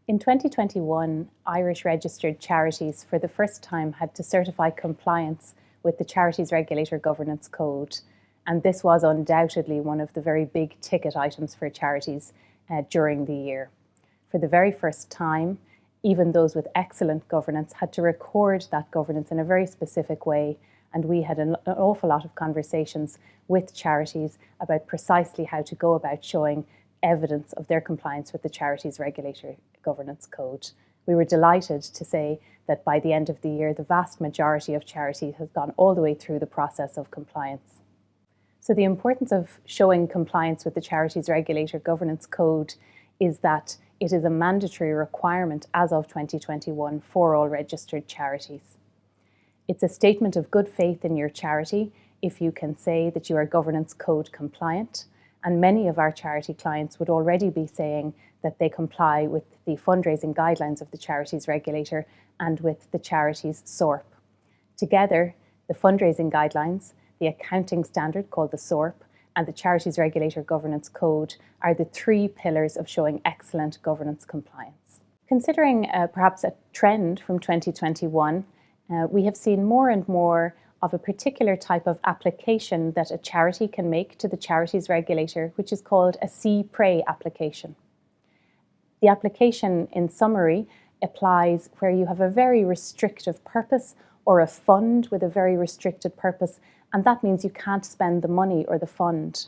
In 2021, Irish registered charities for the first time had to certify compliance with the Charities Regulator Governance Code, and this was undoubtedly one of the very big ticket items for charities during the year. For the very first time, even those with excellent governance had to record that governance in a very specific way, and we had an awful lot of conversations with charities about precisely how to go about showing evidence of their compliance with the Charities Regulator Governance Code. We were delighted to say that by the end of the year, the vast majority of charities has gone all the way through the process of compliance. So the importance of showing compliance with the Charities Regulator Governance Code is that it is a mandatory requirement as of 2021 for all registered charities. It's a statement of good faith in your charity if you can say that you are governance code compliant, and many of our charity clients would already be saying that they comply with the fundraising guidelines of the Charities Regulator and with the charity's SORP. Together, the fundraising guidelines, the accounting standard called the SORP, and the Charities Regulator Governance Code are the three pillars of showing excellent governance compliance. Considering perhaps a trend from 2021, we have seen more and more of a particular type of application that a charity can make to the Charities Regulator, which is called a C-PRAE application. The application, in summary, applies where you have a very restrictive purpose or a fund with a very restricted purpose, and that means you can't spend the money or the fund.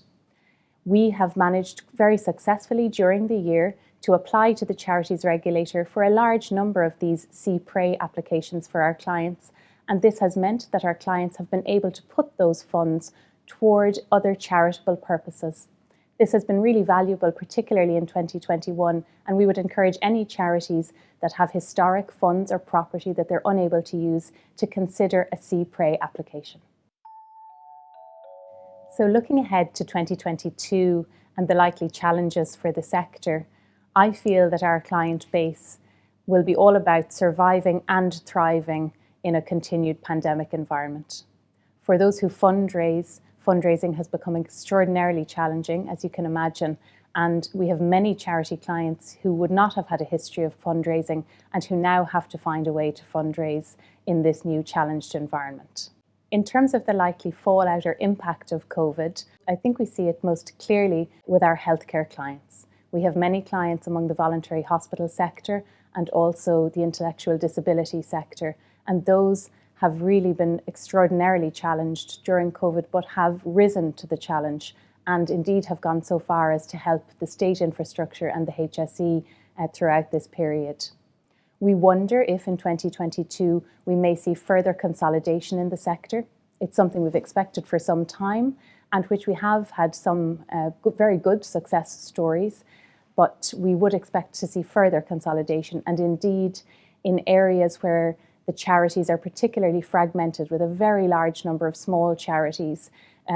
We have managed very successfully during the year to apply to the Charities Regulator for a large number of these C-PRAE applications for our clients, and this has meant that our clients have been able to put those funds toward other charitable purposes. This has been really valuable, particularly in 2021, and we would encourage any charities that have historic funds or property that they're unable to use to consider a C-PRAE application. So looking ahead to 2022 and the likely challenges for the sector, I feel that our client base will be all about surviving and thriving in a continued pandemic environment. For those who fundraise, fundraising has become extraordinarily challenging, as you can imagine, and we have many charity clients who would not have had a history of fundraising and who now have to find a way to fundraise in this new challenged environment. In terms of the likely fallout or impact of COVID, I think we see it most clearly with our healthcare clients. We have many clients among the voluntary hospital sector and also the intellectual disability sector, and those have really been extraordinarily challenged during COVID, but have risen to the challenge and indeed have gone so far as to help the state infrastructure and the HSE throughout this period. We wonder if in 2022 we may see further consolidation in the sector. It's something we've expected for some time and which we have had some very good success stories, but we would expect to see further consolidation, and indeed in areas where the charities are particularly fragmented with a very large number of small charities,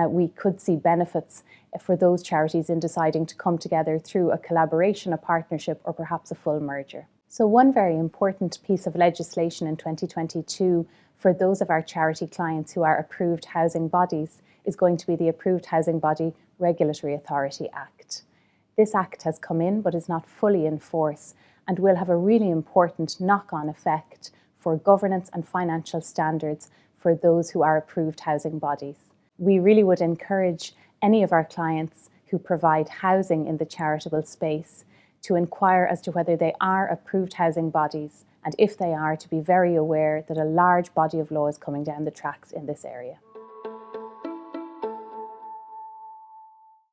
we could see benefits for those charities in deciding to come together through a collaboration, a partnership, or perhaps a full merger. So one very important piece of legislation in 2022 for those of our charity clients who are approved housing bodies is going to be the Approved Housing Body Regulatory Authority Act. This act has come in but is not fully in force and will have a really important knock-on effect for governance and financial standards for those who are approved housing bodies. We really would encourage any of our clients who provide housing in the charitable space to inquire as to whether they are approved housing bodies, and if they are, to be very aware that a large body of law is coming down the tracks in this area.